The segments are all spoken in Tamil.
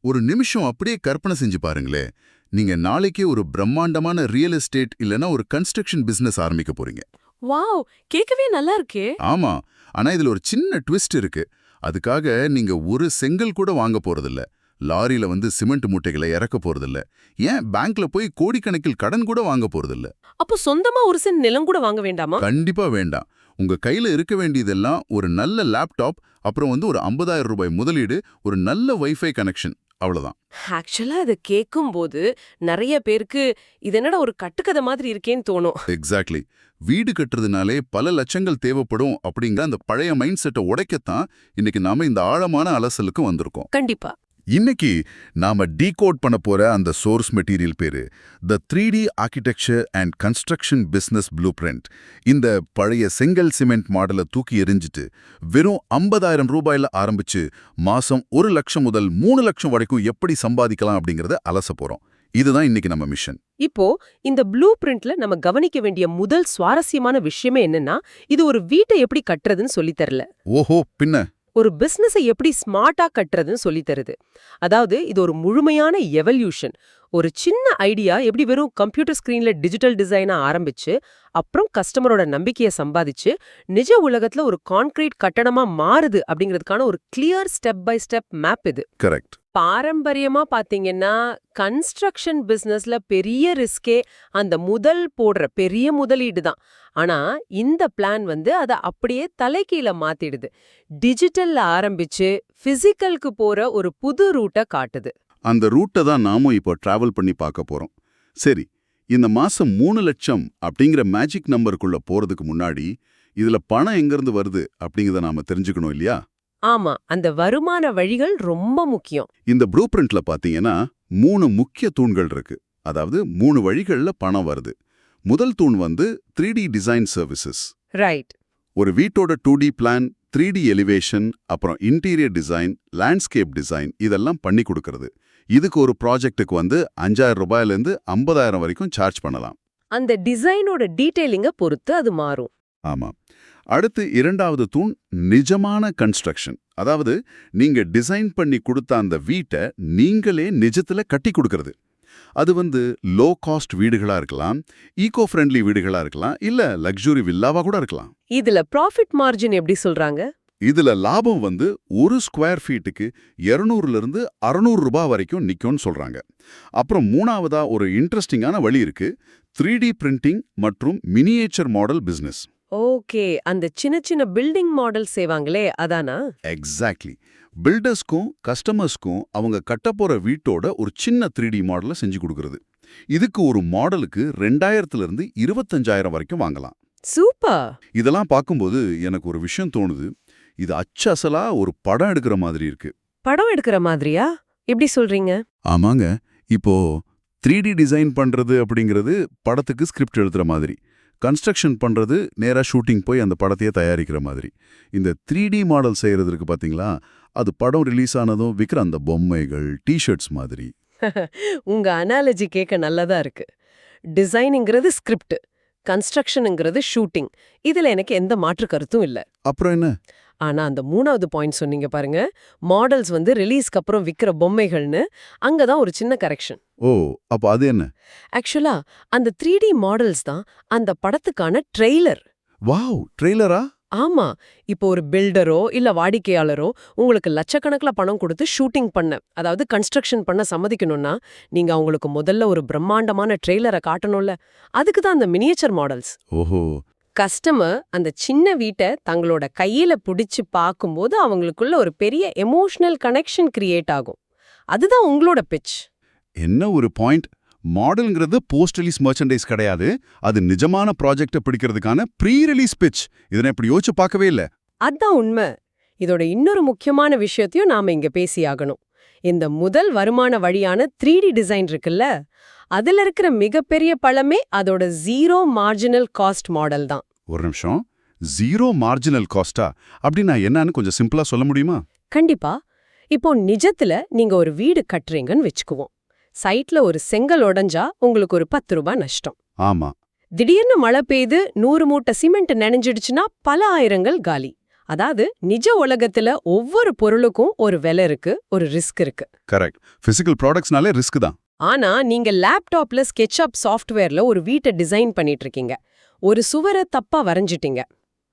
ஒரு நிமிஷம் அப்படியே கற்பனை செஞ்சு பாருங்களே. நீங்க நாளைக்கே ஒரு பிரம்மாண்டமான ரியல் எஸ்டேட் இல்லனா ஒரு கன்ஸ்ட்ரக்ஷன் பிசினஸ் ஆரம்பிக்க போறீங்க. வாவ், கேட்கவே நல்லா இருக்கே. ஆமா, ஆனா இதுல ஒரு சின்ன ட்விஸ்ட் இருக்கு. அதுக்காக நீங்க ஒரு செங்கல் கூட வாங்க போறதில்ல. லாரியில வந்து சிமெண்ட் மூட்டைகளை இறக்க போறதில்ல. ஏன் பேங்க்ல போய் கோடிக்கணக்கில் கடன் கூட வாங்க போறதில்ல. அப்போ சொந்தமா ஒரு சென்ட் நிலம் கூட வாங்க வேண்டாமா? கண்டிப்பா வேண்டாம். உங்க கையில இருக்க வேண்டியதெல்லாம் ஒரு நல்ல லேப்டாப், அப்புறம் வந்து ஒரு 50,000 ரூபாய் முதலீடு, ஒரு நல்ல வைஃபை கனெக்ஷன், அவ்வளவுதான். ஆக்சுவலா இதை கேட்கும்போது நிறைய பேருக்கு இது என்னடா ஒரு கட்டுக்கதை மாதிரி இருக்கேன்னு தோணும். எக்ஸாக்ட்லி. வீடு கட்டுறதுனாலே பல லட்சங்கள் தேவைப்படும் அப்படிங்கிற அந்த பழைய மைண்ட் செட்டை உடைக்கத்தான் இன்னைக்கு நாம இந்த ஆழமான அலசலுக்கு வந்திருக்கோம். கண்டிப்பா. இன்னைக்கு நாம டீகோட் பண்ண போற அந்த சோர்ஸ் மெட்டீரியல் பேரு த 3D architecture and construction business blue print. இந்த பழைய செங்கல் சிமெண்ட் மாடலை தூக்கி எறிஞ்சிட்டு வெறும் 50,000 ரூபாயில ஆரம்பிச்சு மாசம் 1 லட்சம் முதல் 3 லட்சம் வரைக்கும் எப்படி சம்பாதிக்கலாம் அப்படிங்கறத அலச போறோம். இதுதான் இன்னைக்கு நம்ம மிஷன். இப்போ இந்த ப்ளூ பிரிண்ட்ல நம்ம கவனிக்க வேண்டிய முதல் சுவாரஸ்யமான விஷயமே என்னன்னா, இது ஒரு வீட்டை எப்படி கட்டுறதுன்னு சொல்லித் தரல. ஓஹோ, பின்ன ஒரு பிசினஸை எப்படி ஸ்மார்ட்டா கட்டுறதுன்னு சொல்லி தருது. அதாவது இது ஒரு முழுமையான எவல்யூஷன். ஒரு சின்ன ஐடியா எப்படி வெறும் கம்ப்யூட்டர் ஸ்கிரீன்ல டிஜிட்டல் டிசைனா ஆரம்பிச்சு அப்புறம் கஸ்டமரோட நம்பிக்கையை சம்பாதிச்சு நிஜ உலகத்துல ஒரு கான்கிரீட் கட்டடமா மாறுது அப்படிங்கிறதுக்கான ஒரு clear step by step map இது. கரெக்ட். பாரம்பரியமா பாத்தீங்கன்னா கன்ஸ்ட்ரக்ஷன் பிசினஸ்ல பெரிய ரிஸ்கே அந்த முதல் போடுற பெரிய முதலீடு தான். ஆனா இந்த பிளான் வந்து அதை அப்படியே தலைகீழ மாத்திடுது. டிஜிட்டல்ல ஆரம்பிச்சு பிசிக்கலுக்கு போற ஒரு புது ரூட்டை காட்டுது. அந்த ரூட்டை தான் நாமும் இப்போ டிராவல் பண்ணி பார்க்க போறோம். சரி, இந்த மாசம் 3 லட்சம் அப்படிங்கிற மேஜிக் நம்பருக்குள்ள போறதுக்கு முன்னாடி இதுல பணம் எங்கிருந்து வருது அப்படிங்கறத நாம தெரிஞ்சுக்கணும் இல்லையா? ஆமா, அந்த வருமான வழிகள் ரொம்ப முக்கியம். இந்த ப்ளூ பிரிண்ட்ல பாத்தீங்கன்னா 3 முக்கிய தூண்கள் இருக்கு. அதாவது 3 வழிகள்ல பணம் வருது. முதல் தூண் வந்து 3D டிசைன் சர்வீசஸ். ரைட். ஒரு வீட்டோட 2D பிளான், 3D எலிவேஷன், அப்புறம் இன்டீரியர் டிசைன், லேண்ட்ஸ்கேப் டிசைன் இதெல்லாம் பண்ணி கொடுக்கறது. இதுக்கு ஒரு ப்ராஜெக்ட்டுக்கு வந்து 5,000 ரூபாயிலிருந்து 50,000 வரைக்கும் சார்ஜ் பண்ணலாம். அந்த டிசைனோட டீடைலிங்க பொறுத்து அது மாறும். ஆமா. அடுத்து இரண்டாவது தூண் நிஜமான கன்ஸ்ட்ரக்ஷன். அதாவது நீங்க டிசைன் பண்ணி கொடுத்த அந்த வீட்டை நீங்களே நிஜத்துல கட்டி கொடுக்கறது. அது வந்து லோ காஸ்ட் வீடுகளா இருக்கலாம், ஈகோ ஃப்ரெண்ட்லி வீடுகளா இருக்கலாம், இல்ல லக்ஸுரி வில்லாவா கூட இருக்கலாம். இதுல ப்ராஃபிட் மார்ஜின் எப்படி சொல்றாங்க? இதுல லாபம் வந்து ஒரு ஸ்கொயர் ஃபீட்டுக்கு 200 600 ரூபாய் வரைக்கும் நிக்கும்னு சொல்றாங்க. அப்புறம் மூணாவதா ஒரு இன்ட்ரெஸ்டிங்கான வழி இருக்கு, 3D பிரிண்டிங் மற்றும் மினியேச்சர் மாடல் பிசினஸ். ஓகே, அந்த சின்ன சின்ன பில்டிங் மாடல் செய்வாங்களே அதானா? எக்ஸாக்ட்லி. பில்டர்ஸ்க்கும் கஸ்டமர்ஸ்க்கும் அவங்க கட்டப்போற வீட்டோட ஒரு சின்ன 3D மாடலை செஞ்சு கொடுக்கறது. இதுக்கு ஒரு மாடலுக்கு 2,000 25,000 வரைக்கும் வாங்கலாம். சூப்பர். இதெல்லாம் பார்க்கும்போது எனக்கு ஒரு விஷயம் தோணுது. இது அச்சசலா ஒரு படம் எடுக்கிற மாதிரி இருக்கு. படம் எடுக்கிற மாதிரியா? எப்படி சொல்றீங்க? ஆமாங்க. இப்போ 3D டிசைன் பண்றது அப்படிங்கிறது படத்துக்கு ஸ்கிரிப்ட் எழுதுற மாதிரி. கன்ஸ்ட்ரக்ஷன் பண்றது நேரா ஷூட்டிங் போய் அந்த படத்தையே தயாரிக்கிற மாதிரி. இந்த 3D மாடல் செய்யறதுக்கு பாத்தீங்களா, அது படம் ரிலீஸ் ஆனதும் விக்கிற அந்த பொம்மைகள், டிஷர்ட்ஸ் மாதிரி. உங்க அனாலஜி கேட்க நல்லதா இருக்கு. டிசைனிங்கிறது ஸ்கிரிப்ட், கன்ஸ்ட்ரக்ஷனுங்கிறது ஷூட்டிங். இதுல எனக்கு எந்த மாற்று கருத்தும் இல்ல. அப்புறம் என்ன? ஆனா அந்த மூணாவது பாயிண்ட் சொன்னீங்க பாருங்க, மாடல்ஸ் வந்து ரிலீஸ்க்கு அப்புறம் விக்கிற பொம்மைகள்னு, அங்கதான் ஒரு சின்ன கரெக்ஷன். ஓ, அப்ப அது என்ன? ஆக்சுவலா அந்த 3D மாடல்ஸ் தான் அந்த படத்துக்கான ட்ரெய்லர். வாவ், ட்ரெய்லரா? ஆமா, இப்போ ஒரு பில்டரோ இல்ல வாடிக்கையாளரோ உங்களுக்கு லட்சக்கணக்கில் பணம் கொடுத்து ஷூட்டிங் பண்ண, அதாவது கன்ஸ்ட்ரக்ஷன் பண்ண சம்மதிக்கணும்னா நீங்க அவங்களுக்கு முதல்ல ஒரு பிரம்மாண்டமான ட்ரெய்லரை காட்டணும்ல. அதுக்கு தான் அந்த மினியேச்சர் மாடல்ஸ். ஓஹோ. கஸ்டமர் அந்த சின்ன வீட்டை தங்களோட கையில பிடிச்சு பார்க்கும்போது அவங்களுக்குள்ள ஒரு பெரிய எமோஷனல் கனெக்ஷன் கிரியேட் ஆகும். அதுதான் உங்களோட பிட்ச். என்ன ஒரு பாயிண்ட். மாடல்ங்கிறது போஸ்ட் ரிலீஸ் மர்ச்சன்டைஸ் கிடையாது. அது நிஜமான ப்ராஜெக்ட்டை பிடிக்கிறதுக்கான ப்ரீ ரிலீஸ் பிட்ச். இதனை இப்படி யோசிச்சு பார்க்கவே இல்ல. அதான் உண்மை. இதோட இன்னொரு முக்கியமான விஷயத்தையும் நாம இங்க பேசியாகணும். இந்த முதல் வருமான வழியான 3D டிசைன் இருக்குல்ல, அதுல இருக்கிற மிகப்பெரிய பலமே அதோட ஜீரோ மார்ஜினல் காஸ்ட் மாடல் தான். ஒரு நிமிஷம், ஜீரோ மார்ஜினல் காஸ்டா அப்படின்னா என்னன்னு கொஞ்சம் சிம்பிளா சொல்ல முடியுமா? கண்டிப்பா. இப்போ நிஜத்துல நீங்க ஒரு வீடு கட்டுறீங்கன்னு வச்சுக்குவோம். சைட்ல ஒரு செங்கல் உடைஞ்சா உங்களுக்கு ஒரு 10 ரூபாய் நஷ்டம். ஆமா. திடீர்னு மழை பெய்து 100 மூட்டை சிமெண்ட் நனைஞ்சிடுச்சுன்னா பல ஆயிரங்கள் காலி. அதாவது நிஜ உலகத்துல ஒவ்வொரு பொருளுக்கும் ஒரு விலை இருக்கு, ஒரு ரிஸ்க் இருக்கு. கரெக்ட். பிசிக்கல் ப்ராடக்ட்ஸ்னாலே ரிஸ்க் தான். ஆனா நீங்க லேப்டாப்ல SketchUp சாஃப்ட்வேர்ல ஒரு வீட்டை டிசைன் பண்ணிட்டு இருக்கீங்க. ஒரு சுவரை தப்பா வரைஞ்சிட்டீங்க.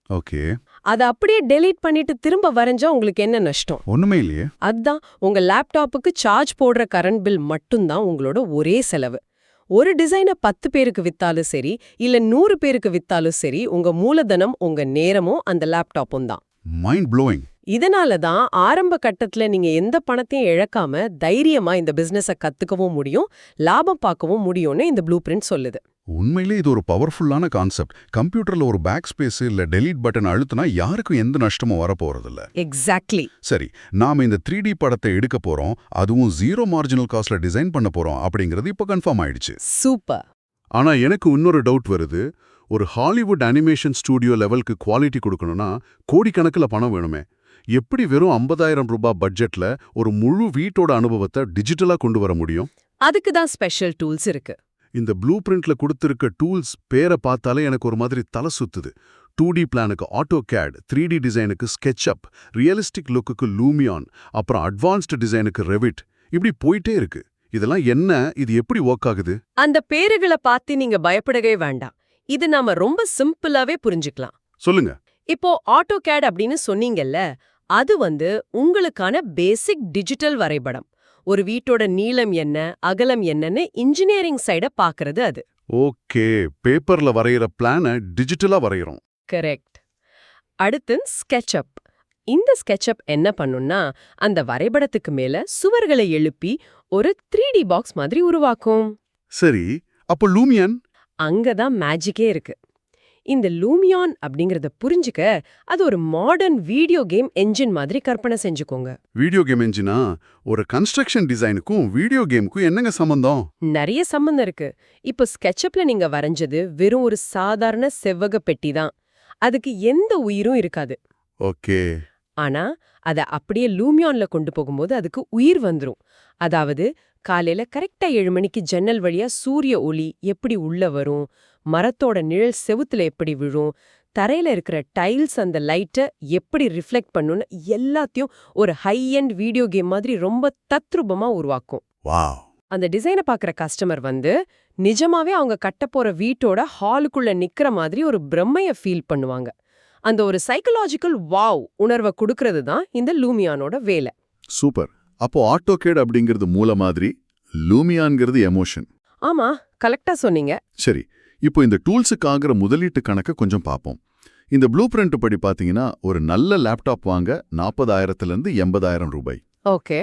ஓகே. அத அப்படியே டெலீட் பண்ணிட்டு திரும்ப வரைஞ்சா உங்களுக்கு என்ன நஷ்டம்? ஒண்ணுமே இல்லையே. அதான், உங்க லேப்டாப்புக்கு சார்ஜ் போடுற கரண்ட் பில் மட்டும்தான் உங்களோட ஒரே செலவு. ஒரு டிசைனை 10 பேருக்கு வித்தாலும் சரி, இல்ல 100 பேருக்கு வித்தாலும் சரி, உங்க மூலதனம் உங்க நேரமும் அந்த லேப்டாப்பும் தான். Mind blowing. இதனால தான் ஆரம்ப கட்டத்துல நீங்க எந்த பணத்தையும் இழக்காம தைரியமா இந்த பிசினஸ கத்துக்கவும் முடியும், லாபம் பார்க்கவும் முடியும்னு இந்த ப்ளூ பிரிண்ட் சொல்லுது. உண்மையிலே இது ஒரு பவர்ஃபுல்லான கான்செப்ட். கம்ப்யூட்டர்ல ஒரு பேக் ஸ்பேஸ் இல்ல டெலீட் பட்டன் அழுத்தினா யாருக்கும் எந்த நஷ்டமும் வரப்போறதில்ல. எக்ஸாக்ட்லி. சரி, நாம இந்த 3D படத்தை எடுக்க போறோம், அதுவும் 0 மார்ஜினல் காஸ்ட்ல டிசைன் பண்ண போறோம் அப்படிங்கிறது இப்ப கன்ஃபார்ம் ஆயிடுச்சு. சூப்பர். ஆனா எனக்கு இன்னொரு டவுட் வருது. ஒரு ஹாலிவுட் அனிமேஷன் ஸ்டூடியோ லெவலுக்கு குவாலிட்டி கொடுக்கணும்னா கோடிக்கணக்கில் பணம் வேணுமே. எப்படி வெறும் 50,000 ரூபாய் பட்ஜெட்ல ஒரு முழு வீட்டோட அனுபவத்தை டிஜிட்டலா கொண்டு வர முடியும்? அதுக்கு தான் ஸ்பெஷல் டூல்ஸ் இருக்கு. இந்த ப்ளூ பிரிண்ட்ல கொடுத்திருக்க டூல்ஸ் பேரை பார்த்தாலே எனக்கு ஒரு மாதிரி தலை சுத்துது. 2D பிளானுக்கு AutoCAD, 3D டிசைனுக்கு SketchUp, ரியலிஸ்டிக் லுக்குக்கு லூமியான், அப்புறம் அட்வான்ஸ்டு டிசைனுக்கு Revit, இப்படி போயிட்டே இருக்கு. இதெல்லாம் என்ன? இது எப்படி ஒர்க் ஆகுது? அந்த பேருகளை பார்த்து நீங்க பயப்படவே வேண்டாம். இது நாம ரொம்ப சிம்பிளாவே புரிஞ்சுக்கலாம். சொல்லுங்க. இப்போ AutoCAD அப்படின்னு சொன்னீங்கல்ல, அது உங்களுக்கான பேசிக் டிஜிட்டல் வரைபடம். ஒரு வீட்டோட நீளம் என்ன, அகலம் என்னன்னு இன்ஜினியரிங் சைட பாக்குறது அது. ஓகே, பேப்பர்ல வரைகிற பிளானை டிஜிட்டலா வரைகிறோம். கரெக்ட். அடுத்து SketchUp. இந்த SketchUp என்ன பண்ணும்னா, அந்த வரைபடத்துக்கு மேல சுவர்களை எழுப்பி ஒரு 3D பாக்ஸ் மாதிரி உருவாக்கும். சரி, அப்போ லூமியான்? அங்கதான் மேஜிக்கே இருக்கு. இந்த லூமியான் அப்படிங்கறத புரிஞ்சுக்க அது ஒரு மாடர்ன் வீடியோ கேம் என்ஜின் மாதிரி கற்பனை செஞ்சுக்கோங்க. வீடியோ கேம் என்ஜினா? ஒரு கன்ஸ்ட்ரக்ஷன் டிசைனுக்கும் வீடியோ கேமுக்கும் என்னங்க சம்பந்தம்? நிறைய சம்பந்தம் இருக்கு. இப்போ SketchUpல நீங்க வரைஞ்சது வெறும் ஒரு சாதாரண செவ்வக பெட்டி தான். அதுக்கு எந்த உயிரும் இருக்காது. ஓகே. ஆனா அத அப்படியே லூமியான்ல கொண்டு போகும்போது அதுக்கு உயிர் வந்துரும். அதாவது காலையில கரெக்டா 7 மணிக்கு ஜன்னல் வழியா சூரிய ஒளி எப்படி உள்ள வரும், மரத்தோட நிழல் செவுத்துல எப்படி விழும், தரையில இருக்கிற டைல்ஸ் அந்த லைட்டை எப்படி ரிஃப்ளெக்ட் பண்ணுன்னு எல்லாத்தையும் ஒரு ஹை எண்ட் வீடியோ கேம் மாதிரி ரொம்ப தத்ரூபமா உருவாக்கும். வாவ். அந்த டிசைனை பார்க்குற கஸ்டமர் நிஜமாவே அவங்க கட்டப்போற வீட்டோட ஹாலுக்குள்ள நிக்கிற மாதிரி ஒரு பிரம்மைய ஃபீல் பண்ணுவாங்க. அந்த ஒரு சைக்கலாஜிக்கல் வாவ் உணர்வை கொடுக்கறது தான் இந்த லூமியானோட வேலை. சூப்பர். அப்போ AutoCAD அப்படிங்கிறது மூல மாதிரி, லூமியான்ங்கிறது எமோஷன். ஆமா, கரெக்டா சொன்னீங்க. சரி, இப்போ இந்த டூல்ஸுக்கு ஆகிற முதலீட்டு கணக்கை கொஞ்சம் பார்ப்போம். இந்த ப்ளூ பிரிண்ட் படி பார்த்தீங்கன்னா ஒரு நல்ல லேப்டாப் வாங்க 40,000லேருந்து 80,000 ரூபாய். ஓகே.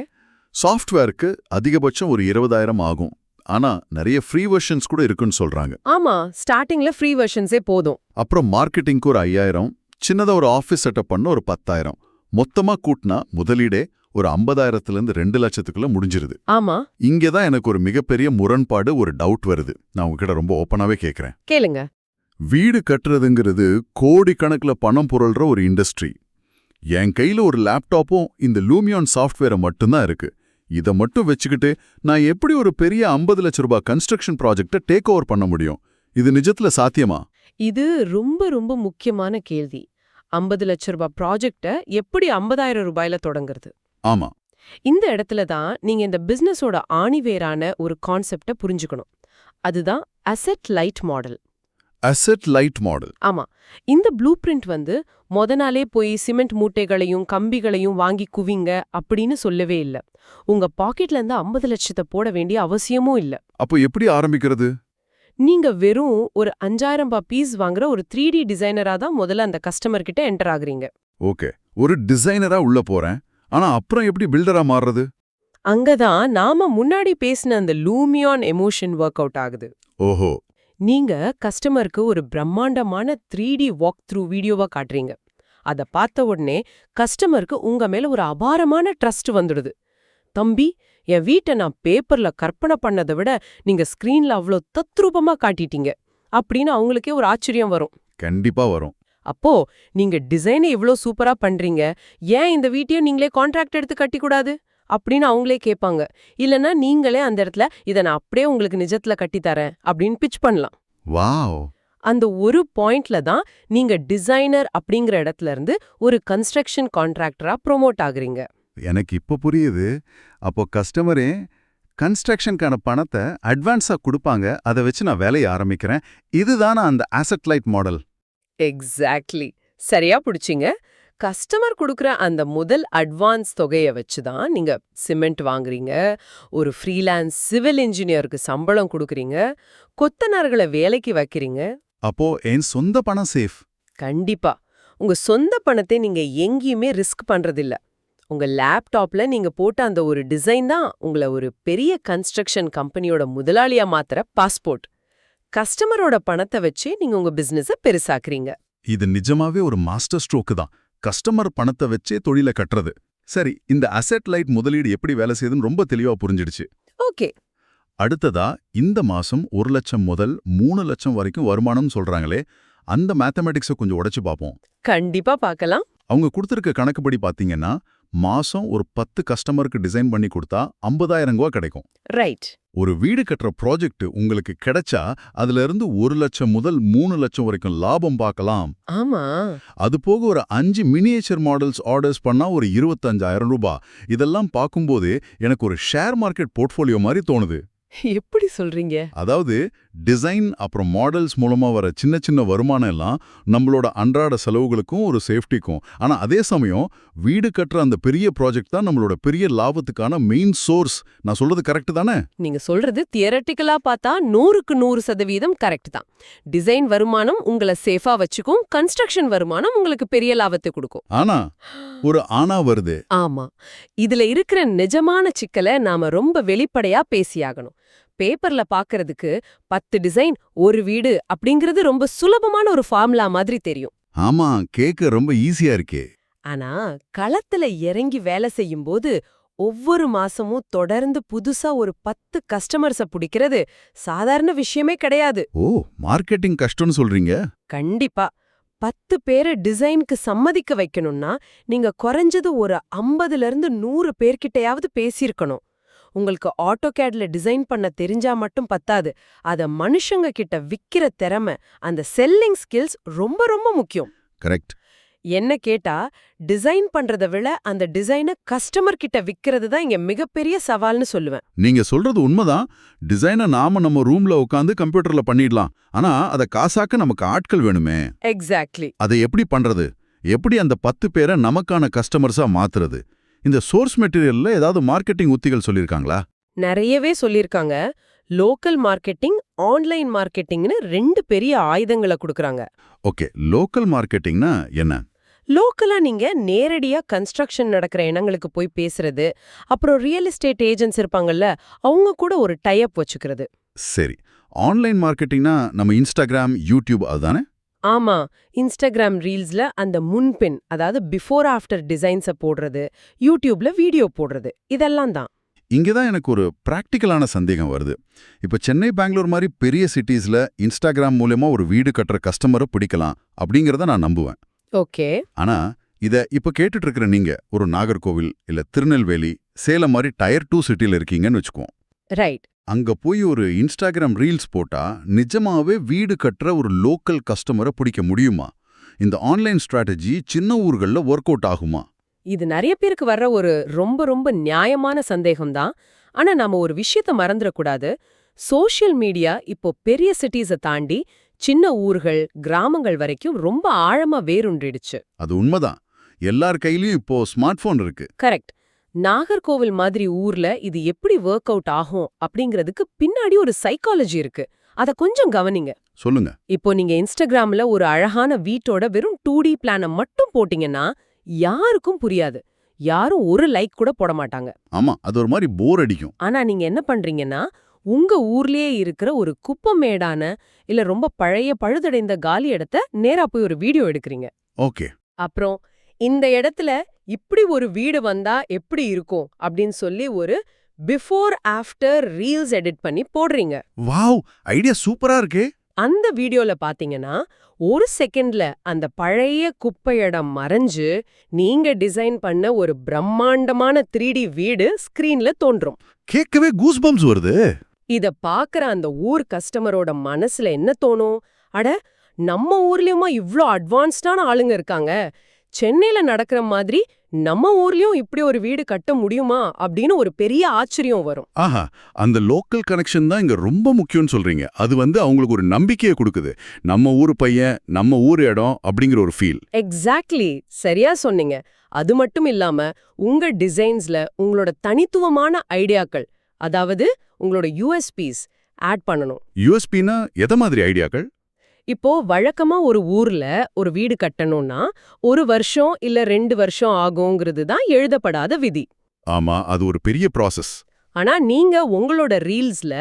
சாஃப்ட்வேருக்கு அதிகபட்சம் ஒரு 20,000 ஆகும். ஆனா நிறைய ஃப்ரீ வெர்ஷன்ஸ் கூட இருக்குன்னு சொல்றாங்க. ஆமா, ஸ்டார்டிங்ல ஃப்ரீ வெர்ஷன்ஸே போதும். அப்புறம் மார்க்கெட்டிங்க்கு ஒரு 5,000, சின்னதா ஒரு ஆஃபீஸ் செட்டப் பண்ண ஒரு 10,000. மொத்தமா கூட்டினா முதலீடே ஒரு 50,000லேருந்து 2 லட்சத்துக்குள்ள முடிஞ்சிருது. ஆமா. இங்கதான் எனக்கு ஒரு மிகப்பெரிய முரண்பாடு, ஒரு டவுட் வருது. நான் உங்ககிட்ட ரொம்ப ஓப்பனாவே கேட்கறேன். கேளுங்க. வீடு கட்டுறதுங்கிறது கோடிக்கணக்கில் பணம் புரள்ற ஒரு இண்டஸ்ட்ரி. என் கையில ஒரு லேப்டாப்பும் இந்த லூமியான் சாஃப்ட்வேரை மட்டும்தான் இருக்கு. இதை மட்டும் வச்சுக்கிட்டு நான் எப்படி ஒரு பெரிய 50 லட்ச ரூபாய் கன்ஸ்ட்ரக்ஷன் ப்ராஜெக்டை டேக் ஓவர் பண்ண முடியும்? இது நிஜத்துல சாத்தியமா? இது ரொம்ப ரொம்ப முக்கியமான கேள்வி. 50 லட்ச ரூபாய் ப்ராஜெக்ட எப்படி 50,000 ரூபாயில தொடங்குறது? ஆமா. இந்த இடத்துல தான் நீங்க இந்த பிசினஸோட ஆணிவேரான ஒரு கான்செப்டை புரிஞ்சுக்கணும். அதுதான் asset light model. Asset light model. ஆமா. இந்த ப்ளூ பிரிண்ட் மொத நாளே போய் சிமெண்ட் மூட்டைகளையும் கம்பிகளையும் வாங்கி குவிங்க அப்படின்னு சொல்லவே இல்ல. உங்க பாக்கெட்ல இருந்து 50 லட்சத்தை போட வேண்டிய அவசியமும் இல்ல. அப்போ எப்படி ஆரம்பிக்கிறது? நீங்க வெறும் ஒரு 5,000 ரூபாய் பீஸ் வாங்குற ஒரு 3D டிசைனரா தான் முதல்ல அந்த கஸ்டமர் கிட்ட என்டர் ஆகுறீங்க. ஓகே, ஒரு டிசைனரா உள்ள போறேன். ஆனா அப்புறம் எப்படி பில்டரா மாறுறது? அங்கதான் நாம முன்னாடி பேசின அந்த லூமியான் எமோஷன் ஒர்க் அவுட் ஆகுது. ஓஹோ. நீங்க கஸ்டமருக்கு ஒரு பிரம்மாண்டமான 3D வாக் த்ரூ வீடியோவா காட்டுறீங்க. அத பார்த்த உடனே கஸ்டமருக்கு உங்க மேல ஒரு அபாரமான ட்ரஸ்ட் வந்துடுது. தம்பி, என் வீட்டை நான் பேப்பர்ல கற்பனை பண்ணதை விட நீங்க ஸ்கிரீன்ல அவ்வளோ தத்ரூபமா காட்டிட்டீங்க அப்படின்னு அவங்களுக்கே ஒரு ஆச்சரியம் வரும். கண்டிப்பா வரும். அப்போ நீங்க டிசைனை இவ்ளோ சூப்பரா பண்றீங்க, ஏன் இந்த வீட்டையும் நீங்களே கான்ட்ராக்ட் எடுத்து கட்டிக்கூடாது அப்படின்னு அவங்களே கேட்பாங்க. இல்லனா நீங்களே அந்த இடத்துல இதை நான் அப்படியே உங்களுக்கு நிஜத்துல கட்டித்தரேன் அப்படின்னு பிச் பண்ணலாம். வாவ். அந்த ஒரு பாயிண்ட்ல தான் நீங்க டிசைனர் அப்படிங்கிற இடத்துல இருந்து ஒரு கன்ஸ்ட்ரக்ஷன் கான்ட்ராக்டரா ப்ரோமோட் ஆகுறீங்க. எனக்கு இப்போ புரியுது. அப்போ கஸ்டமரே கன்ஸ்ட்ரக்ஷனுக்கான பணத்தை அட்வான்ஸா கொடுப்பாங்க. அதை வச்சு நான் வேலையை ஆரம்பிக்கிறேன். இதுதானா அந்த asset light மாடல்? எக்ஸாக்ட்லி. சரியா புடிச்சீங்க. கஸ்டமர் கொடுக்குற அந்த முதல் அட்வான்ஸ் தொகையை வச்சு தான் நீங்க சிமெண்ட் வாங்குறீங்க, ஒரு ஃப்ரீலான்ஸ் சிவில் இன்ஜினியருக்கு சம்பளம் கொடுக்குறீங்க, கொத்தனார்களை வேலைக்கு வைக்கிறீங்க. அப்போ என் சொந்த பணம் சேஃப். கண்டிப்பா. உங்க சொந்த பணத்தை நீங்க எங்கேயுமே ரிஸ்க் பண்றதில்ல. உங்க லேப்டாப்ல நீங்க போட்ட அந்த ஒரு டிசைன் தான் உங்களை ஒரு பெரிய கன்ஸ்ட்ரக்ஷன் கம்பெனியோட முதலாளியா மாத்துற பாஸ்போர்ட். கஸ்டமரோட பணத்தை வச்சு நீங்க உங்க பிசினஸ பெருசாக்குறீங்க. இது நிஜமாவே ஒரு மாஸ்டர் ஸ்ட்ரோக்கு தான். கஸ்டமர் பணத்தை வச்சே தொழில கட்டுறது. சரி, இந்த அசெட் லைட் முதலீடு எப்படி வேலை செய்யுதுன்னு ரொம்ப தெளிவா புரிஞ்சிடுச்சு. ஓகே. அடுத்ததா இந்த மாசம் 1 லட்சம் முதல் 3 லட்சம் வரைக்கும் வருமானம் சொல்றாங்களே, அந்த மேத்தமேட்டிக்ஸை கொஞ்சம் உடைச்சு பார்ப்போம். கண்டிப்பா பார்க்கலாம். அவங்க கொடுத்திருக்க கணக்குப்படி பாத்தீங்கன்னா மாசம் ஒரு 10 கஸ்டமருக்கு டிசைன் பண்ணி கொடுத்தா 50,000 ரூபாய் கிடைக்கும். ரைட். ஒரு வீடு கட்டுற ப்ராஜெக்ட் உங்களுக்கு கிடைச்சா அதுல இருந்து 1 லட்சம் முதல் 3 லட்சம் வரைக்கும் லாபம் பார்க்கலாம். ஆமா. அது போக ஒரு 5 மினியேச்சர் மாடல்ஸ் ஆர்டர்ஸ் பண்ணா ஒரு 25,000 ரூபாய். இதெல்லாம் பார்க்கும்போது எனக்கு ஒரு ஷேர் மார்க்கெட் போர்ட்ஃபோலியோ மாதிரி தோணுது. எப்படி சொல்றீங்க? அதாவது டிசைன் அப்புறம் மாடல்ஸ் மூலமா வர சின்ன சின்ன வருமானம் எல்லாம் நம்மளோட அன்றாட செலவுகளுக்கும் ஒரு சேஃப்டிக்கும். ஆனா அதே சமயம் வீடு கட்டுற அந்த பெரிய ப்ராஜெக்ட் தான் நம்மளோட பெரிய லாபத்துக்கான மெயின் சோர்ஸ். நான் சொல்றது கரெக்ட் தானே? நீங்க சொல்றது தியரட்டிக்கலா பார்த்தா 100க்கு 100% கரெக்ட் தான். டிசைன் வருமானம் உங்களை சேஃபா வச்சுக்கும், கன்ஸ்ட்ரக்ஷன் வருமானம் உங்களுக்கு பெரிய லாபத்தை கொடுக்கும். ஆனா வருது. ஆமா. இதுல இருக்கிற நிஜமான சிக்கலை நாம ரொம்ப வெளிப்படையா பேசியாகணும். பேப்பர்ல பாக்குறதுக்கு 10 டிசைன் ஒரு வீடு அப்படிங்கிறது ரொம்ப சுலபமான ஒரு ஃபார்முலா மாதிரி தெரியும். ஆமா, கேக்க ரொம்ப ஈஸியா இருக்கே. ஆனா களத்துல இறங்கி வேலை செய்யும்போது ஒவ்வொரு மாசமும் தொடர்ந்து புதுசா ஒரு 10 கஸ்டமர்ஸ பிடிக்கிறது சாதாரண விஷயமே கிடையாது. ஓ, மார்க்கெட்டிங் கஷ்டம்னு சொல்றீங்க? கண்டிப்பா. 10 பேரை டிசைனுக்கு சம்மதிக்க வைக்கணும்னா நீங்க குறைஞ்சது ஒரு 50ல இருந்து 100 பேர்கிட்டயாவது பேசியிருக்கணும். உங்களுக்கு ஆட்டோகேட்ல டிசைன் பண்ண தெரிஞ்சா மட்டும் பத்தாது. அத மனுஷங்க கிட்ட விக்கிற திறமை, அந்த செல்லிங் ஸ்கில்ஸ் ரொம்ப ரொம்ப முக்கியம். கரெக்ட். என்ன கேட்டா டிசைன் பண்றதை விட அந்த டிசைனை கஸ்டமர் கிட்ட விக்கிறது தான் இங்க மிகப்பெரிய சவால்னு சொல்லுவேன். நீங்க சொல்றது உண்மைதான். டிசைனை நாம நம்ம ரூம்ல உட்காந்து கம்ப்யூட்டர்ல பண்ணிடலாம். ஆனா அதை காசாக்க நமக்கு ஆட்கள் வேணுமே. எக்ஸாக்ட்லி. அதை எப்படி பண்றது? எப்படி அந்த 10 பேரை நமக்கான கஸ்டமர்ஸா மாத்துறது? இந்த சோர்ஸ் மெட்டீரியல்ல ஏதாவது மார்க்கெட்டிங் உத்திகள் சொல்லிருக்காங்களா? நிறையவே சொல்லிருக்காங்க. லோக்கல் மார்க்கெட்டிங், ஆன்லைன் மார்க்கெட்டிங்னு 2 பெரிய ஆயுதங்களை கொடுக்கறாங்க. ஓகே, லோக்கல் மார்க்கெட்டிங்னா என்ன? லோக்கலா நீங்க நேரடியா கன்ஸ்ட்ரக்ஷன் நடக்கிற இடங்களுக்கு போய் பேசுறது, அப்புறம் ரியல் எஸ்டேட் ஏஜென்ட்ஸ் இருப்பாங்கல்ல, அவங்க கூட ஒரு டைப் வச்சுக்கிறது. சரி, ஆன்லைன் மார்க்கெட்டிங்னா நம்ம இன்ஸ்டாகிராம், யூடியூப் அதுதானே? ஆமா. இன்ஸ்டாகிராம் ரீல்ஸ்ல அந்த முன்பின், அதாவது பிஃபோர் ஆஃப்டர் டிசைன்ஸை போடுறது, யூடியூப்ல வீடியோ போடுறது, இதெல்லாம் தான். இங்கதான் எனக்கு ஒரு பிராக்டிக்கலான சந்தேகம் வருது. இப்ப சென்னை, பெங்களூர் மாதிரி பெரிய சிட்டிஸ்ல இன்ஸ்டாகிராம் மூலமா ஒரு வீடு கட்டுற கஸ்டமரை பிடிக்கலாம் அப்படிங்கறத நான் நம்புவேன். ஓகே. ஆனா இத இப்ப கேட்டுட்டு இருக்கிற நீங்க ஒரு நாகர்கோவில் இல்ல திருநெல்வேலி, சேலம் மாதிரி டயர் 2 சிட்டில இருக்கீங்கன்னு வச்சுக்குவோம். ரைட். அங்க போய் ஒரு இன்ஸ்டாகிராம் ரீல்ஸ் போட்டா நிஜமாவே வீடு கட்டுற ஒரு லோக்கல் கஸ்டமரை பிடிக்க முடியுமா? இந்த ஆன்லைன் ஸ்ட்ராட்டஜி சின்ன ஊர்கள்ல ஒர்க் அவுட் ஆகுமா? இது நிறைய பேருக்கு வர்ற ஒரு ரொம்ப ரொம்ப நியாயமான சந்தேகம்தான். ஆனா நாம ஒரு விஷயத்த மறந்துடக்கூடாது. சோஷியல் மீடியா இப்போ பெரிய சிட்டிஸை தாண்டி சின்ன ஊர்கள், கிராமங்கள் வரைக்கும் ரொம்ப ஆழமா வேரூன்றிடுச்சு. அது உண்மைதான். எல்லார் கையிலயும் இப்போ ஸ்மார்ட் போன் இருக்கு. கரெக்ட். நாகர்கோவில் மாதிரி ஊர்ல இது எப்படி ஒர்க் அவுட் ஆகும் அப்படிங்கிறதுக்கு பின்னாடி ஒரு சைக்காலஜி இருக்கு. அத கொஞ்சம் கவனிங்க. சொல்லுங்க. இப்போ நீங்க இன்ஸ்டாகிராம்ல ஒரு அழகான வீட்டோட வெறும் 2D பிளான மட்டும் போட்டீங்கன்னா யாருக்கும் புரியாது. யாரும் ஒரு லைக் கூட போட மாட்டாங்க. ஆமா, அது ஒரு மாதிரி போர் அடிக்கும். ஆனா நீங்க என்ன பண்றீங்கன்னா, உங்க ஊர்லயே இருக்கிற ஒரு குப்பமேடான இல்ல ரொம்ப பழைய பழுதடைந்த காலி இடத்த நேரா போய் ஒரு வீடியோ எடுக்கிறீங்க. ஓகே. அப்புறம் இந்த இடத்துல இப்படி ஒரு வீடு வந்தா எப்படி இருக்கும் அப்படின்னு சொல்லி ஒரு பிஃபோர் ஆஃப்டர் ரீல்ஸ் எடிட் பண்ணி போடுறீங்க. வாவ், ஐடியா சூப்பரா இருக்கே. அந்த வீடியோல பாத்தீங்கன்னா 1 செகண்ட்ல அந்த பழைய குப்பை இடம் மறைஞ்சு நீங்க டிசைன் பண்ண ஒரு பிரம்மாண்டமான 3D வீடு ஸ்கிரீன்ல தோன்றும். கேட்கவே கூஸ்பம்ஸ் வருது. இத பாக்குற அந்த ஊர் கஸ்டமரோட மனசுல என்ன தோணும்? அட, நம்ம ஊர்லயுமா இவ்ளோ அட்வான்ஸ்டான ஆளுங்க இருக்காங்க, சென்னையில நடக்கிற மாதிரி நம்ம ஊர்லயும் இப்படி ஒரு வீடு கட்ட முடியுமா அப்படின்னு ஒரு பெரிய ஆச்சரியம் வரும். ஆஹா, அந்த லோக்கல் கனெக்ஷன் தான் இங்க ரொம்ப முக்கியம்னு சொல்றீங்க. அது அவங்களுக்கு ஒரு நம்பிக்கையை கொடுக்குது. நம்ம ஊர் பையன், நம்ம ஊர் இடம் அப்படிங்கிற ஒரு ஃபீல். எக்ஸாக்ட்லி, சரியா சொன்னீங்க. அது மட்டும் இல்லாம உங்க டிசைன்ஸ்ல உங்களோட தனித்துவமான ஐடியாக்கள், அதாவது உங்களோட யூஎஸ்பிஸ் ஆட் பண்ணணும். யூஎஸ்பின்னா எத மாதிரி ஐடியாக்கள்? இப்போ வழக்கமா ஒரு ஊர்ல ஒரு வீடு கட்டணும்னா 1 வருஷம் இல்ல 2 வருஷம் ஆகுங்கிறது தான் எழுதப்படாத விதி. ஆமா, அது ஒரு பெரிய ப்ராசஸ். ஆனா நீங்க உங்களோட ரீல்ஸ்ல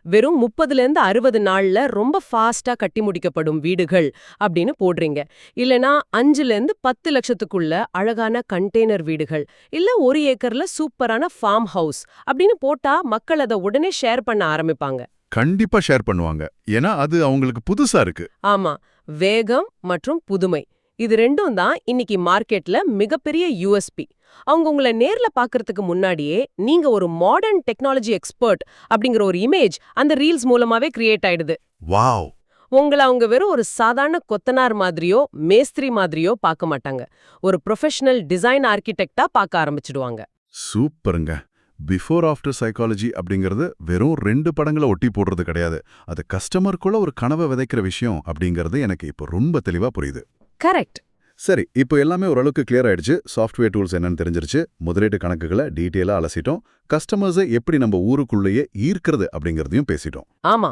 வெறும் 30லேருந்து 60 நாள்ல ரொம்ப ஃபாஸ்டா கட்டி முடிக்கப்படும் வீடுகள் அப்படின்னு போடுறீங்க. இல்லனா 5லேருந்து 10 லட்சத்துக்குள்ள அழகான கண்டெய்னர் வீடுகள், இல்ல 1 ஏக்கர்ல சூப்பரான ஃபார்ம் ஹவுஸ் அப்படின்னு போட்டா மக்கள் அதை உடனே ஷேர் பண்ண ஆரம்பிப்பாங்க. கண்டிப்பா ஷேர் பண்ணுவாங்க. ஏன்னா அது அவங்களுக்கு புதுசா இருக்கு. ஆமா, வேகம் மற்றும் புதுமை, இது ரெண்டும் தான் இன்னைக்கு மார்க்கெட்ல மிகப்பெரிய யூஎஸ்பி. அவங்க உங்களை நேர்ல பாக்குறதுக்கு முன்னாடியே நீங்க ஒரு மாடர்ன் டெக்னாலஜி எக்ஸ்பர்ட் அப்படிங்கிற ஒரு இமேஜ் அந்த ரீல்ஸ் மூலமாவே கிரியேட் ஆயிடுது. வாவ்! உங்களை அவங்க வெறும் ஒரு சாதாரண கொத்தனார் மாதிரியோ மேஸ்திரி மாதிரியோ பார்க்க மாட்டாங்க, ஒரு ப்ரொஃபஷனல் டிசைன் ஆர்கிடெக்டா பார்க்க ஆரம்பிச்சிடுவாங்க. சூப்பருங்க. பிஃபோர் ஆஃப்டர் சைக்காலஜி அப்படிங்கிறது வெறும் 2 படங்களை ஒட்டி போடுறது கிடையாது. அது கஸ்டமருக்குள்ள ஒரு கனவை விதைக்கிற விஷயம் அப்படிங்கிறது எனக்கு இப்போ ரொம்ப தெளிவா புரியுது. கரெக்ட். சரி, இப்போ எல்லாமே ஓரளவுக்கு கிளியர் ஆயிடுச்சு. சாஃப்ட்வேர் டூல்ஸ் என்னன்னு தெரிஞ்சிருச்சு. முதலீட்டு கணக்குகளை டீட்டெயிலா அலசிட்டோம். கஸ்டமர்ஸை எப்படி நம்ம ஊருக்குள்ளேயே ஈர்க்கிறது அப்படிங்கிறதையும் பேசிட்டோம். ஆமா.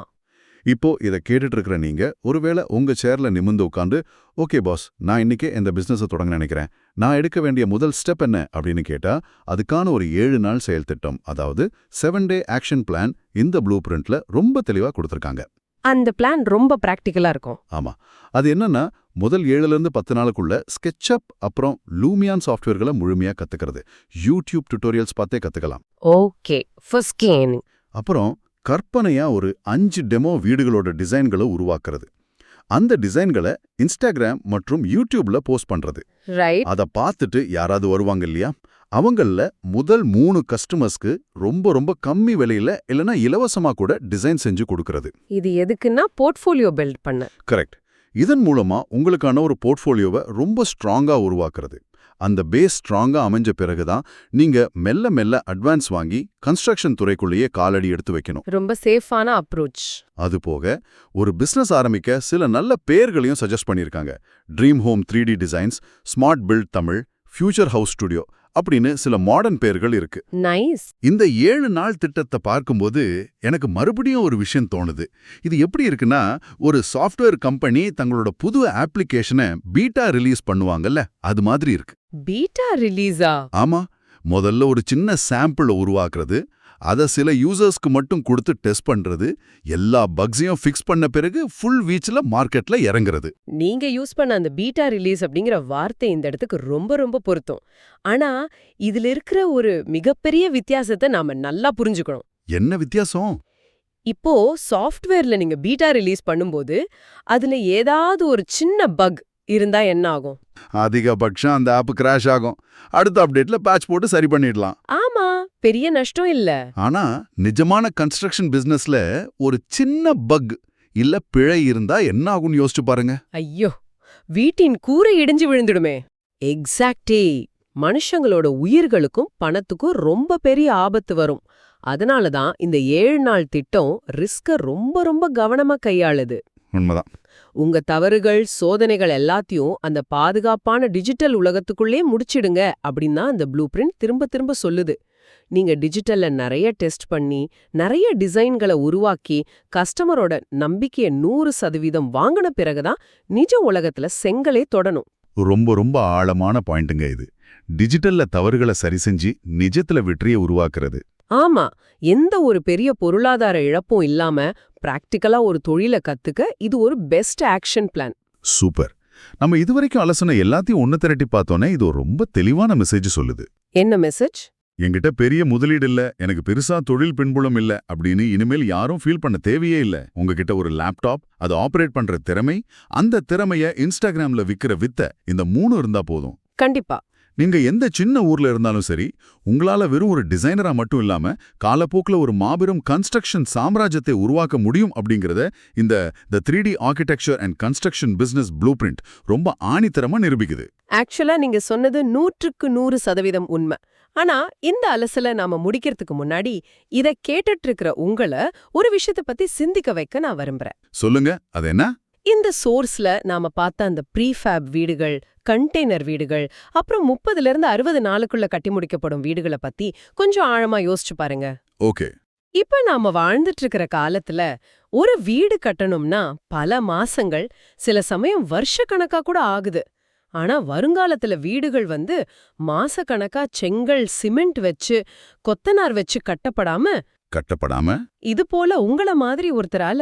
இப்போ இதை கேட்டுட்டு இருக்கிற நீங்க ஒருவேளை உங்க சேர்ல நிமிர்ந்து உட்காந்து, ஓகே பாஸ், நான் இன்னைக்கே இந்த பிசினஸை தொடங்க நினைக்கிறேன், நான் எடுக்க வேண்டிய முதல் ஸ்டெப் என்ன அப்படின்னு கேட்டா, அதுக்கான ஒரு 7 நாள் செயல் திட்டம், அதாவது 7 டே ஆக்ஷன் பிளான் இந்த ப்ளூ பிரிண்ட்ல ரொம்ப தெளிவா கொடுத்திருக்காங்க. அந்த பிளான் ரொம்ப பிராக்டிக்கலா இருக்கும். ஆமா, அது என்னன்னா, முதல் 7லேருந்து 10 நாளுக்குள்ள ஸ்கெட்சப் அப்புறம் லூமியான் சாஃப்ட்வேர்களை முழுமையா கத்துக்கிறது. யூடியூப் டுட்டோரியல்ஸ் பார்த்தே கத்துக்கலாம். Okay, first can. அப்புறம் கற்பனையா ஒரு 5 டெமோ வீடுகளோட டிசைன்களை உருவாக்குறது. அந்த டிசைன்களை இன்ஸ்டாகிராம் மற்றும் யூடியூப்ல போஸ்ட் பண்றது. ரைட். அதை பார்த்துட்டு யாராவது வருவாங்க இல்லையா, அவங்கள முதல் 3 கஸ்டமர்ஸ்க்கு ரொம்ப ரொம்ப கம்மி விலையில இல்லைன்னா இலவசமா கூட டிசைன் செஞ்சு கொடுக்கறது. இது எதுக்குன்னா போர்ட்ஃபோலியோ பில்ட் பண்ண. கரெக்ட். இதன் மூலமா உங்களுக்கான ஒரு போர்ட்ஃபோலியோவை ரொம்ப ஸ்ட்ராங்கா உருவாக்குறது. அந்த பேஸ் ஸ்ட்ராங்கா அமைஞ்ச பிறகுதான் நீங்க மெல்ல மெல்ல அட்வான்ஸ் வாங்கி கன்ஸ்ட்ரக்ஷன் துறைக்குள்ளேயே காலடி எடுத்து வைக்கணும். ரொம்ப சேஃபான அப்ரோச். அது போக ஒரு பிசினஸ் ஆரம்பிக்க சில நல்ல பேர்களையும் சஜஸ்ட் பண்ணியிருக்காங்க. Dream home 3D designs, smart build Tamil, future house studio அப்படின்னு சில மாடர்ன் பேர்கள் இருக்கு. நைஸ். இந்த 7 நாள் திட்டத்தை பார்க்கும்போது எனக்கு மறுபடியும் ஒரு விஷயம் தோணுது. இது எப்படி இருக்குன்னா, ஒரு சாஃப்ட்வேர் கம்பெனி தங்களோட புது அப்ளிகேஷனை பீட்டா ரிலீஸ் பண்ணுவாங்கல்ல, அது மாதிரி இருக்கு. பீட்டா ரிலீஸா? ஆமா, முதல்ல ஒரு சின்ன சாம்பிளை உருவாக்குறது, அதை சில யூசர்ஸ்க்கு மட்டும் கொடுத்து டெஸ்ட் பண்றது, எல்லா பக்ஸையும் ஃபிக்ஸ் பண்ண பிறகு ஃபுல் வீச்ல மார்க்கெட்ல இறங்குறது. நீங்க யூஸ் பண்ண அந்த பீட்டா ரிலீஸ் அப்படிங்கிற வார்த்தை இந்த இடத்துக்கு ரொம்ப ரொம்ப பொருத்தம். ஆனா இதுல இருக்கிற ஒரு மிகப்பெரிய வித்தியாசத்தை நாம நல்லா புரிஞ்சுக்கணும். என்ன வித்தியாசம்? இப்போ சாஃப்ட்வேர்ல நீங்க பீட்டா ரிலீஸ் பண்ணும்போது அதுல ஏதாவது ஒரு சின்ன பக் இருந்தா என்ன ஆகும்? அதிகபட்சம் அந்த ஆப் கிராஷ் ஆகும். அடுத்த அப்டேட்ல பேட்ச் போட்டு சரி பண்ணிடலாம். ஆமா, பெரிய நஷ்டம் இல்ல. ஆனா நிஜமான கன்ஸ்ட்ரக்ஷன் பிசினஸ்ல ஒரு சின்ன பக் இல்ல பிழை இருந்தா என்ன ஆகும்னு யோசிச்சு பாருங்க. ஐயோ, வீட்டின் கூரை இடிஞ்சு விழுந்துடுமே. எக்ஸாக்டே. மனுஷங்களோட உயிர்களுக்கும் பணத்துக்கும் ரொம்ப பெரிய ஆபத்து வரும். அதனாலதான் இந்த 7 நாள் திட்டம் ரிஸ்க ரொம்ப ரொம்ப கவனமா கையாளுது. உண்மைதான். உங்க தவறுகள், சோதனைகள் எல்லாத்தையும் அந்த பாதுகாப்பான டிஜிட்டல் உலகத்துக்குள்ளே முடிச்சிடுங்க அப்படின்னா அந்த ப்ளூ பிரிண்ட் திரும்ப திரும்ப சொல்லுது. நீங்க டிஜிட்டல்ல நிறைய டெஸ்ட் பண்ணி நிறைய டிசைன்களை உருவாக்கி கஸ்டமரோட நம்பிக்கையை 100% வாங்கின பிறகுதான் நிஜ உலகத்துல செங்கலே தொடணும். ரொம்ப ரொம்ப ஆழமான பாயிண்ட்டுங்க இது. டிஜிட்டல்ல தவறுகளை சரி செஞ்சு நிஜத்துல வெற்றியை உருவாக்குறது. ஆமா, எந்த ஒரு பெரிய பொருளாதார இழப்பும் இல்லாம பிராக்டிக்கலா ஒரு தொழிலை கத்துக்க இது ஒரு பெஸ்ட் ஆக்ஷன் பிளான். சூப்பர். நம்ம இதுவரைக்கும் அலசன எல்லாத்தையும் ஒன்னு திரட்டி பார்த்தோன்னே இது ஒரு ரொம்ப தெளிவான மெசேஜ் சொல்லுது. என்ன மெசேஜ்? என்கிட்ட பெரிய முதலீடு இல்ல, எனக்கு பெருசா தொழில் பின்புலம் இல்ல அப்படின்னு இனிமேல் யாரும் ஃபீல் பண்ண தேவையே இல்ல. உங்ககிட்ட ஒரு லேப்டாப், அதை ஆபரேட் பண்ற திறமை, அந்த திறமைய இன்ஸ்டாகிராம்ல விக்கிற வித்த, இந்த 3 இருந்தா போதும். கண்டிப்பா. நீங்க எந்த சின்ன ஊர்ல இருந்தாலும் சரி, உங்களால வெறும் ஒரு டிசைனரா மட்டும் இல்லாம காலப்போக்குல ஒரு மாபெரும் கன்ஸ்ட்ரக்ஷன் சாம்ராஜ்யத்தை உருவாக்க முடியும் அப்படிங்கறத இந்த தி 3D architecture and construction business blue print ரொம்ப ஆணித்தரமா நிரூபிக்குது. ஆக்சுவலா நீங்க சொன்னது 100% உண்மை. ஆனா இந்த அலசல நாம முடிக்கிறதுக்கு முன்னாடி இத கேட்டுட்டு இருக்கிற உங்களை ஒரு விஷயத்தை பத்தி சிந்திக்க வைக்க நான் விரும்புறேன். சொல்லுங்க, அது என்ன? இந்த சோர்ஸ்ல நாம பார்த்த அந்த ப்ரீஃபேப் வீடுகள், கண்டெய்னர் வீடுகள், அப்புறம் 30ல இருந்து 60 நாளுக்குள்ள கட்டி முடிக்கப்படும் வீடுகளை பத்தி கொஞ்சம் ஆழமா யோசிச்சு பாருங்க. ஓகே. இப்ப நாம வாழ்ந்துட்டு இருக்கிற காலத்துல ஒரு வீடு கட்டணும்னா பல மாசங்கள், சில சமயம் வருஷக்கணக்கா கூட ஆகுது. ஆனா வருங்காலத்துல வீடுகள் மாசக்கணக்கா செங்கல், சிமெண்ட் வச்சு, கொத்தனார் வச்சு கட்டப்படாம இது போல உங்கள மாதிரி ஒருத்தரால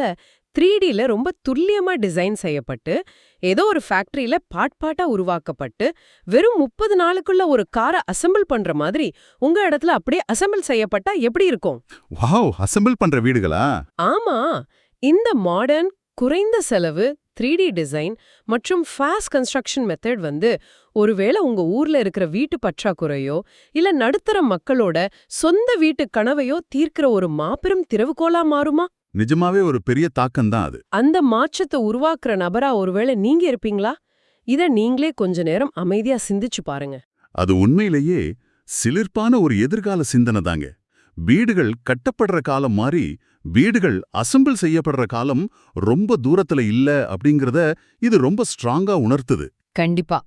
3Dல ரொம்ப துல்லியமா டிசைன் செய்யப்பட்டு, ஏதோ ஒரு ஃபேக்டரியில பார்ட்டா உருவாக்கப்பட்டு, வெறும் 30 நாளுக்குள்ள ஒரு காரை அசெம்பிள் பண்ற மாதிரி உங்க இடத்துல அப்படியே அசெம்பிள் செய்யப்பட்டா எப்படி இருக்கும்? வாவ், அசெம்பிள் பண்ற வீடுகளா? ஆமா, இந்த மாடர்ன், குறைந்த செலவு 3D டிசைன் மற்றும் ஃபாஸ்ட் கன்ஸ்ட்ரக்ஷன் மெத்தட் ஒருவேளை உங்க ஊர்ல இருக்கிற வீட்டு பற்றாக்குறையோ இல்ல நடுத்தர மக்களோட சொந்த வீட்டு கனவையோ தீர்க்கிற ஒரு மாபெரும் திறவுகோலா மாறுமா? நிஜமாவே ஒரு பெரிய தாக்கம்தான் அது. அந்த மாற்றத்தை உருவாக்குற நபரா ஒருவேளை நீங்க இருப்பீங்களா? இத நீங்களே கொஞ்ச நேரம் அமைதியா சிந்திச்சு பாருங்க. அது உண்மையிலேயே சிலிர்ப்பான ஒரு எதிர்கால சிந்தனை தாங்க. வீடுகள் கட்டப்படுற காலம் மாறி வீடுகள் அசெம்பிள் செய்யப்படுற காலம் ரொம்ப தூரத்துல இல்ல அப்படிங்கறத இது ரொம்ப ஸ்ட்ராங்கா உணர்த்துது. கண்டிப்பா.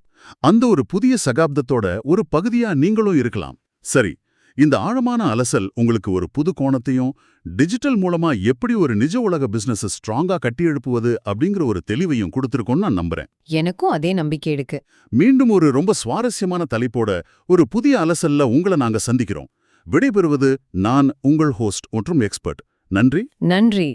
அந்த ஒரு புதிய சகாப்தத்தோட ஒரு பகுதியா நீங்களும் இருக்கலாம். சரி, இந்த ஆழமான அலசல் உங்களுக்கு ஒரு புது கோணத்தையும், டிஜிட்டல் மூலமா எப்படி ஒரு நிஜ உலக பிசினஸ் ஸ்ட்ராங்கா கட்டி எழுப்புவது அப்படிங்கிற ஒரு தெளிவையும் கொடுத்திருக்கோம்னு நான் நம்புறேன். எனக்கும் அதே நம்பிக்கை இருக்கு. மீண்டும் ஒரு ரொம்ப சுவாரஸ்யமான தலைப்போட ஒரு புதிய அலசல்ல உங்களை நாங்க சந்திக்கிறோம். விடைபெறுவது நான் உங்கள் ஹோஸ்ட் மற்றும் எக்ஸ்பர்ட். நன்றி.